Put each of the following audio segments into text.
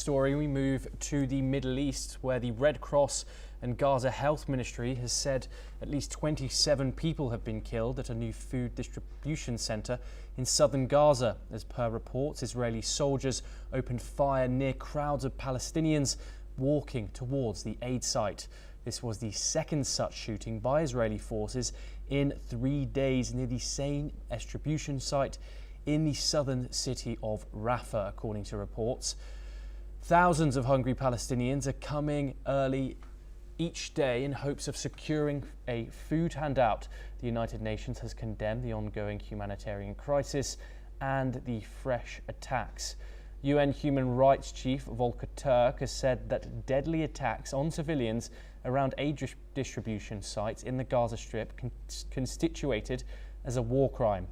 Story, we move to the Middle East, where the Red Cross and Gaza Health Ministry has said at least 27 people have been killed at a new food distribution centre in southern Gaza. As per reports, Israeli soldiers opened fire near crowds of Palestinians walking towards the aid site. This was the second such shooting by Israeli forces in 3 days near the same distribution site in the southern city of Rafah, according to reports. Thousands of hungry Palestinians are coming early each day in hopes of securing a food handout. The United Nations has condemned the ongoing humanitarian crisis and the fresh attacks. UN Human Rights Chief Volker Turk has said that deadly attacks on civilians around aid distribution sites in the Gaza Strip constituted as a war crime.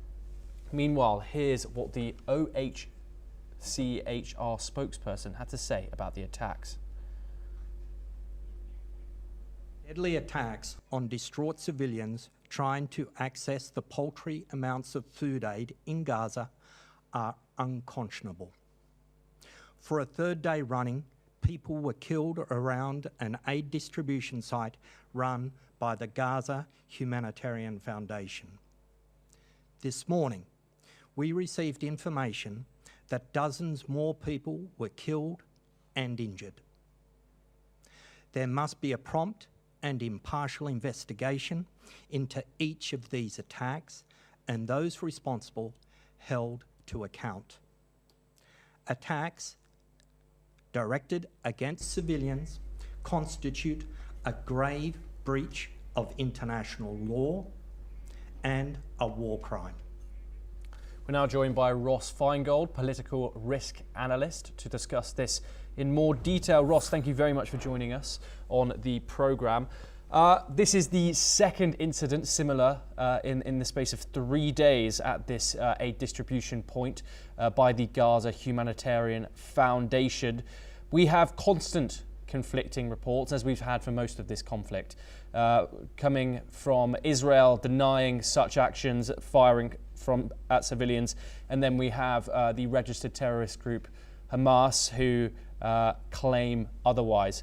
Meanwhile, here's what the OHCHR spokesperson had to say about the attacks. Deadly attacks on distraught civilians trying to access the paltry amounts of food aid in Gaza are unconscionable. For a third day running, people were killed around an aid distribution site run by the Gaza Humanitarian Foundation. This morning, we received information that dozens more people were killed and injured. There must be a prompt and impartial investigation into each of these attacks and those responsible held to account. Attacks directed against civilians constitute a grave breach of international law and a war crime. We're now joined by Ross Feingold, political risk analyst, to discuss this in more detail. Ross, thank you very much for joining us on the programme. This is the second incident similar in the space of 3 days at this aid distribution point by the Gaza Humanitarian Foundation. We have constant conflicting reports, as we've had for most of this conflict, coming from Israel denying such actions, firing at civilians, and then we have the registered terrorist group Hamas, who claim otherwise.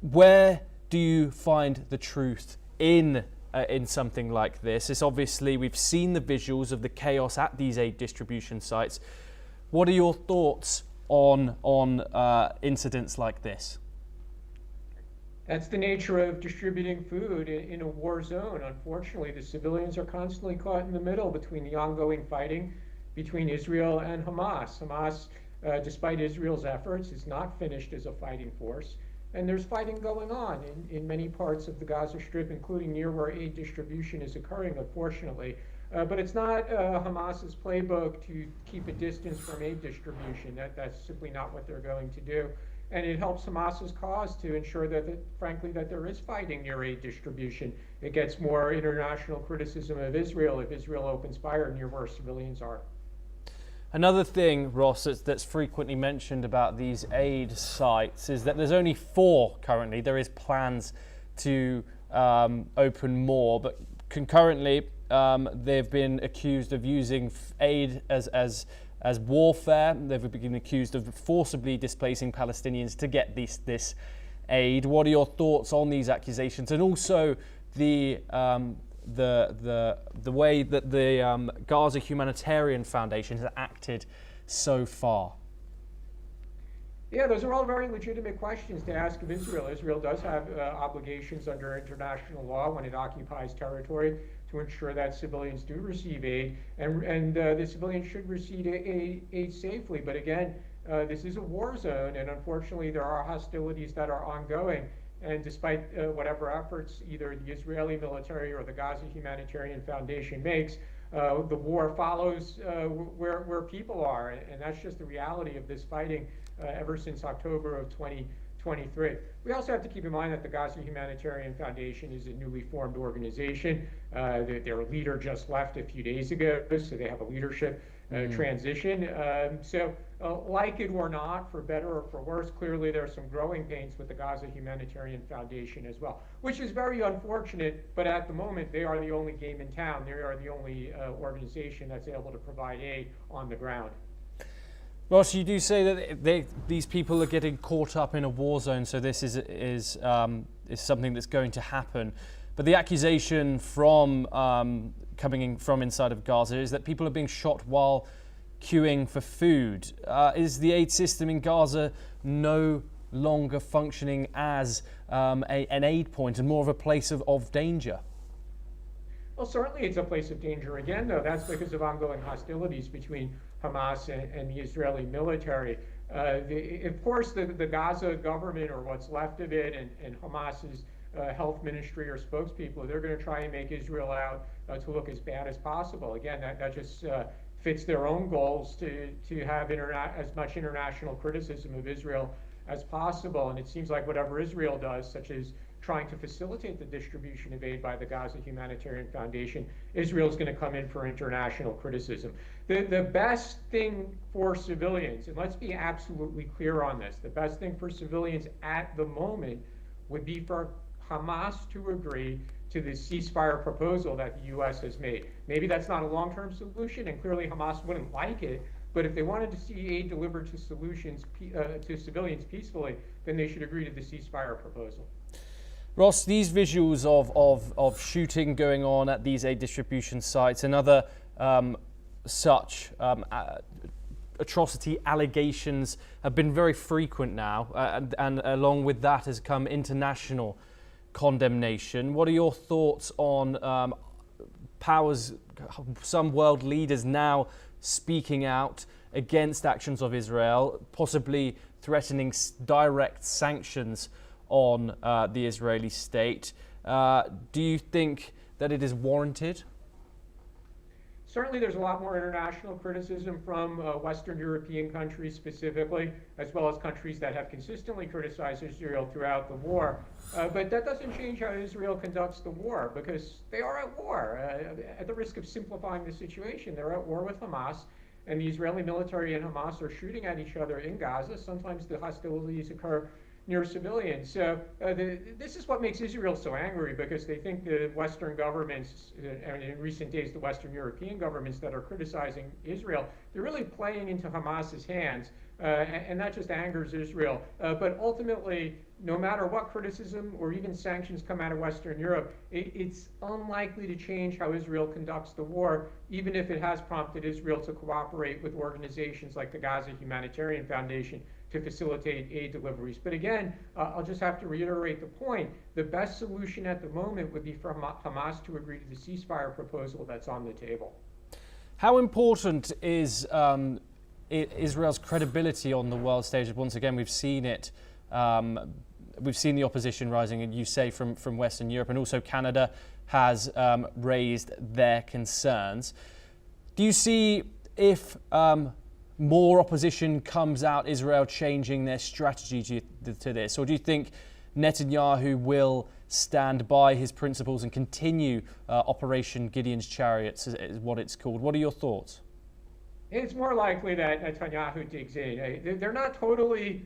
Where do you find the truth in something like this? It's obviously, we've seen the visuals of the chaos at these aid distribution sites. What are your thoughts on incidents like this? That's the nature of distributing food in a war zone. Unfortunately, the civilians are constantly caught in the middle between the ongoing fighting between Israel and Hamas. Hamas, despite Israel's efforts, is not finished as a fighting force. And there's fighting going on in many parts of the Gaza Strip, including near where aid distribution is occurring, unfortunately. But it's not Hamas's playbook to keep a distance from aid distribution. That's simply not what they're going to do. And it helps Hamas's cause to ensure that, frankly, that there is fighting near aid distribution. It gets more international criticism of Israel if Israel opens fire near where civilians are. Another thing, Ross, that's frequently mentioned about these aid sites is that there's only 4 currently. There is plans to open more, but concurrently they've been accused of using aid as warfare. They've been accused of forcibly displacing Palestinians to get this aid. What are your thoughts on these accusations, and also the way that the Gaza Humanitarian Foundation has acted so far? Yeah, those are all very legitimate questions to ask of Israel. Israel does have obligations under international law when it occupies territory to ensure that civilians do receive aid, and the civilians should receive aid safely. But again, this is a war zone, and unfortunately there are hostilities that are ongoing. And despite whatever efforts either the Israeli military or the Gaza Humanitarian Foundation makes, the war follows where people are, and that's just the reality of this fighting ever since October of 2023. We also have to keep in mind that the Gaza Humanitarian Foundation is a newly formed organization. Their leader just left a few days ago, so they have a leadership transition. Like it or not, for better or for worse, clearly there are some growing pains with the Gaza Humanitarian Foundation as well, which is very unfortunate, but at the moment they are the only game in town. They are the only organization that's able to provide aid on the ground. Ross, you do say that these people are getting caught up in a war zone, so this is something that's going to happen. But the accusation from coming in from inside of Gaza is that people are being shot while queuing for food. Is the aid system in Gaza no longer functioning as an aid point and more of a place of danger? Well, certainly it's a place of danger again, though. That's because of ongoing hostilities between Hamas and the Israeli military. Of course, the Gaza government, or what's left of it, and Hamas's health ministry or spokespeople, they're going to try and make Israel out to look as bad as possible. Again, that just fits their own goals to have as much international criticism of Israel as possible. And it seems like whatever Israel does, such as trying to facilitate the distribution of aid by the Gaza Humanitarian Foundation, Israel's going to come in for international criticism. The best thing for civilians, and let's be absolutely clear on this, the best thing for civilians at the moment would be for Hamas to agree to the ceasefire proposal that the U.S. has made. Maybe that's not a long-term solution, and clearly Hamas wouldn't like it, but if they wanted to see aid delivered to civilians peacefully, then they should agree to the ceasefire proposal. Ross, these visuals of shooting going on at these aid distribution sites and other such atrocity allegations have been very frequent now, and along with that has come international condemnation. What are your thoughts on powers, some world leaders now speaking out against actions of Israel, possibly threatening direct sanctions on the Israeli state? Do you think that it is warranted? Certainly there's a lot more international criticism from Western European countries specifically, as well as countries that have consistently criticized Israel throughout the war. But that doesn't change how Israel conducts the war, because they are at war. At the risk of simplifying the situation, they're at war with Hamas, and the Israeli military and Hamas are shooting at each other in Gaza. Sometimes the hostilities occur near civilians. So this is what makes Israel so angry, because they think the Western governments, and in recent days the Western European governments that are criticizing Israel, they're really playing into Hamas's hands, and that just angers Israel. But ultimately, no matter what criticism or even sanctions come out of Western Europe, it's unlikely to change how Israel conducts the war, even if it has prompted Israel to cooperate with organizations like the Gaza Humanitarian Foundation to facilitate aid deliveries. But again, I'll just have to reiterate the point. The best solution at the moment would be for Hamas to agree to the ceasefire proposal that's on the table. How important is Israel's credibility on the world stage? Once again, we've seen it. We've seen the opposition rising, and you say from Western Europe, and also Canada has raised their concerns. Do you see, if more opposition comes out, Israel changing their strategy to this? Or do you think Netanyahu will stand by his principles and continue Operation Gideon's Chariots, is what it's called? What are your thoughts? It's more likely that Netanyahu digs in. They're not totally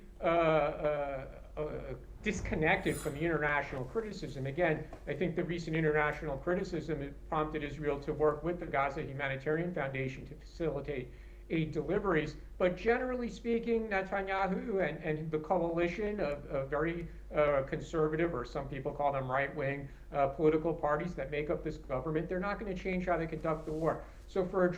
disconnected from the international criticism. Again, I think the recent international criticism prompted Israel to work with the Gaza Humanitarian Foundation to facilitate aid deliveries. But generally speaking, Netanyahu and the coalition of very conservative, or some people call them right-wing, political parties that make up this government, they're not going to change how they conduct the war. So for a